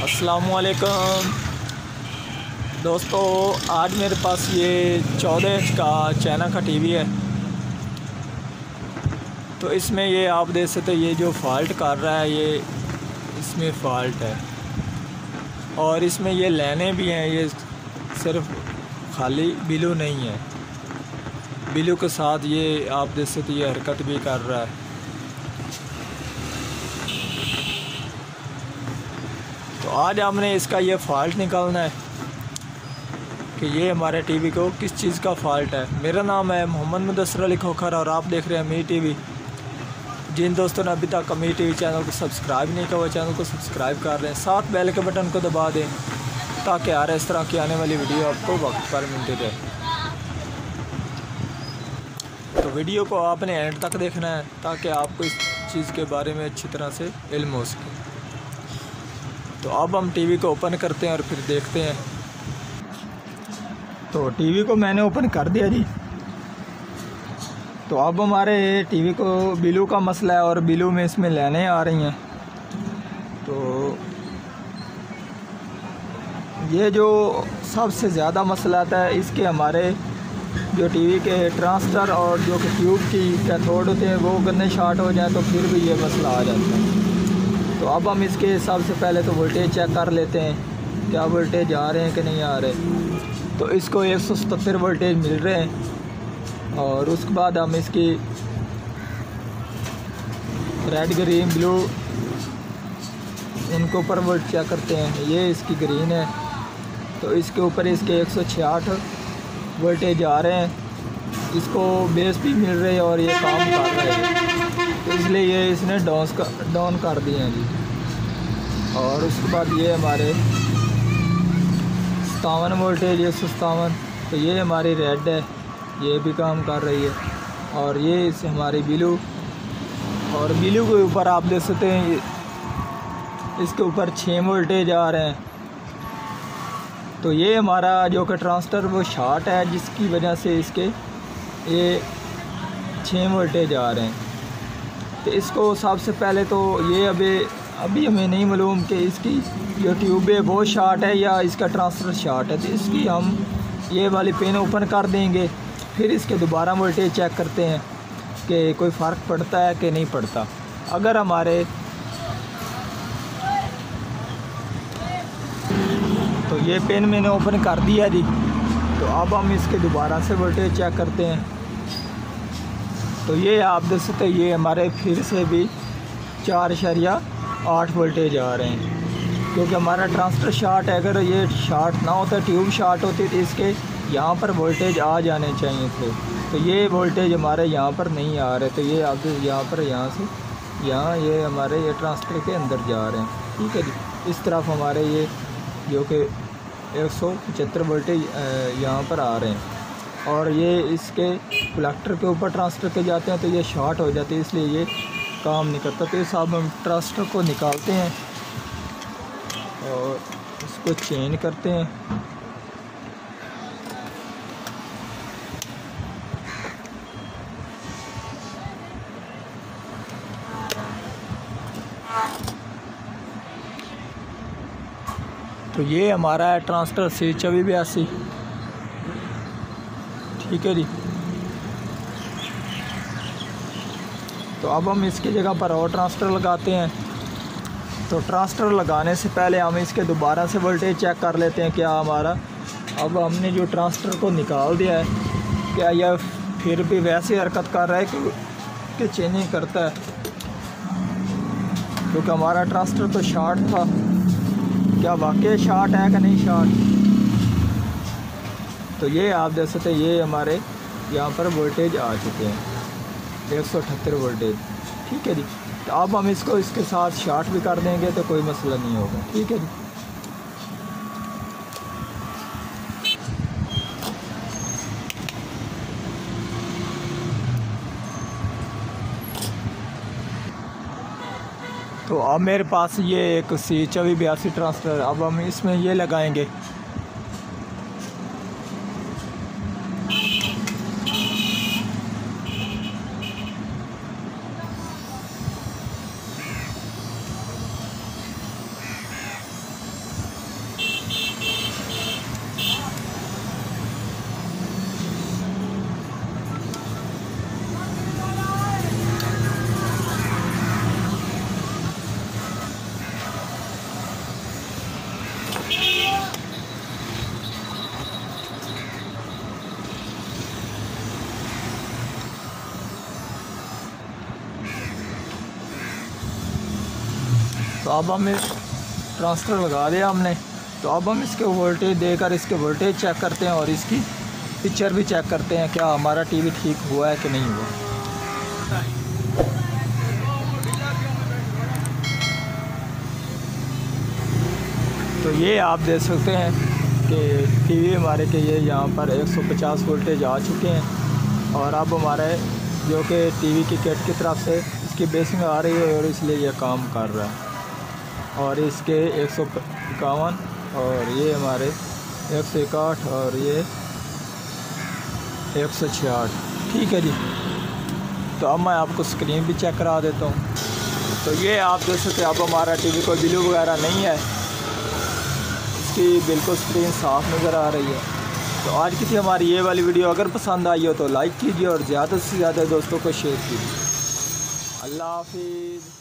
अस्सलामुअलैकुम दोस्तों, आज मेरे पास ये 14 इंच का चाइना का टीवी है। तो इसमें ये आप देख सकते हैं, ये जो फॉल्ट कर रहा है ये इसमें फ़ॉल्ट है। और इसमें ये लाइनें भी हैं, ये सिर्फ खाली बिलू नहीं है, बिलू के साथ ये आप देख सकते ये हरकत भी कर रहा है। तो आज हमने इसका ये फ़ॉल्ट निकालना है कि ये हमारे टीवी को किस चीज़ का फ़ॉल्ट है। मेरा नाम है मोहम्मद मुदस्सिर अली खोखर और आप देख रहे हैं मी टीवी। जिन दोस्तों ने अभी तक मी टीवी चैनल को सब्सक्राइब नहीं किया वो चैनल को सब्सक्राइब कर लें, साथ बेल के बटन को दबा दें ताकि हर इस तरह की आने वाली वीडियो आपको वक्त पर मिलती रहे। तो वीडियो को आपने एंड तक देखना है ताकि आपको इस चीज़ के बारे में अच्छी तरह से इल्म हो सके। तो अब हम टीवी को ओपन करते हैं और फिर देखते हैं। तो टीवी को मैंने ओपन कर दिया जी। तो अब हमारे टीवी को बिलू का मसला है और बिलू में इसमें लाइनें आ रही हैं। तो ये जो सबसे ज़्यादा मसला आता है इसके हमारे जो टीवी के ट्रांसटर और जो कि ट्यूब की कैथोड होते हैं वो गन्ने शॉर्ट हो जाए तो फिर भी ये मसला आ जाता है। तो अब हम इसके सबसे पहले तो वोल्टेज चेक कर लेते हैं, क्या वोल्टेज आ रहे हैं कि नहीं आ रहे। तो इसको 177 वोल्टेज मिल रहे हैं। और उसके बाद हम इसकी रेड ग्रीन ब्लू इनके ऊपर वोल्ट चेक करते हैं। ये इसकी ग्रीन है तो इसके ऊपर इसके 166 वोल्टेज आ रहे हैं। इसको बेस भी मिल रही है और ये काम कर रहा है, तो इसलिए ये इसने डाउन कर दिए हैं जी। और उसके बाद ये हमारे 57 वोल्टेज 157, तो ये हमारी रेड है, ये भी काम कर रही है। और ये इस हमारी बिलू, और बिलू के ऊपर आप देख सकते हैं इसके ऊपर 6 वोल्टेज आ रहे हैं। तो ये हमारा जो कि ट्रांसटर वो शॉर्ट है जिसकी वजह से इसके ये 6 वोल्टेज आ रहे हैं। तो इसको सबसे पहले तो ये अभी हमें नहीं मालूम कि इसकी जो ट्यूब है वो शॉर्ट है या इसका ट्रांसफर शॉर्ट है। तो इसकी हम ये वाली पिन ओपन कर देंगे, फिर इसके दोबारा वोल्टेज चेक करते हैं कि कोई फ़र्क पड़ता है कि नहीं पड़ता। अगर हमारे तो ये पिन मैंने ओपन कर दिया जी। तो अब हम इसके दोबारा से वोल्टेज चेक करते हैं। तो ये आप देख सकते हैं ये हमारे फिर से भी 4.8 वोल्टेज आ रहे हैं, क्योंकि हमारा ट्रांसफर शॉर्ट है। अगर ये शॉर्ट ना होता, ट्यूब शॉर्ट होती तो इसके यहाँ पर वोल्टेज आ जाने चाहिए थे। तो ये वोल्टेज हमारे यहाँ पर नहीं आ रहे। तो ये आप यहाँ पर यहाँ से यहाँ ये हमारे ये ट्रांसफर के अंदर जा रहे हैं। ठीक है जी। इस तरफ हमारे ये जो कि 175 वोल्टेज यहाँ पर आ रहे हैं। और ये इसके कलेक्टर के ऊपर ट्रांसफर के जाते हैं तो ये शॉर्ट हो जाते हैं, इसलिए ये काम नहीं करता। तो इस अब हम ट्रांसफर को निकालते हैं और इसको चेंज करते हैं। तो ये हमारा है ट्रांसफर C2482। ठीक है जी। तो अब हम इसकी जगह पर और ट्रांसफर लगाते हैं। तो ट्रांसफर लगाने से पहले हम इसके दोबारा से वोल्टेज चेक कर लेते हैं क्या हमारा। अब हमने जो ट्रांसफर को निकाल दिया है, क्या यह फिर भी वैसे हरकत कर रहा है कि चेंजिंग करता है, क्योंकि हमारा ट्रांसफर तो शॉर्ट था। क्या वाकई शॉर्ट है कि नहीं शॉर्ट। तो ये आप देख सकते हैं ये हमारे यहाँ पर वोल्टेज आ चुके हैं 178 वोल्टेज। ठीक है जी। तो अब हम इसको इसके साथ शॉर्ट भी कर देंगे तो कोई मसला नहीं होगा। ठीक है जी। तो अब मेरे पास ये एक C2482 ट्रांसफर, अब हम इसमें ये लगाएंगे। तो अब हमें ट्रांसफ़र लगा दिया हमने। तो अब हम इसके वोल्टेज देकर इसके वोल्टेज चेक करते हैं और इसकी पिक्चर भी चेक करते हैं क्या हमारा टीवी ठीक हुआ है कि नहीं हुआ। तो ये आप देख सकते हैं कि टीवी हमारे के ये यहाँ पर 150 वोल्टेज आ चुके हैं और अब हमारे जो कि टीवी की किट की तरफ से इसकी बेसिंग आ रही है और इसलिए ये काम कर रहा है। और इसके 151 और ये हमारे 161 और ये 166। ठीक है जी। तो अब मैं आपको स्क्रीन भी चेक करा देता हूँ। तो ये आप देख सकते हैं अब हमारा टीवी कोई ब्लू वगैरह नहीं है, इसकी बिल्कुल स्क्रीन साफ़ नज़र आ रही है। तो आज की थी हमारी ये वाली वीडियो। अगर पसंद आई हो तो लाइक कीजिए और ज़्यादा से ज़्यादा दोस्तों को शेयर कीजिए। अल्लाह हाफिज़।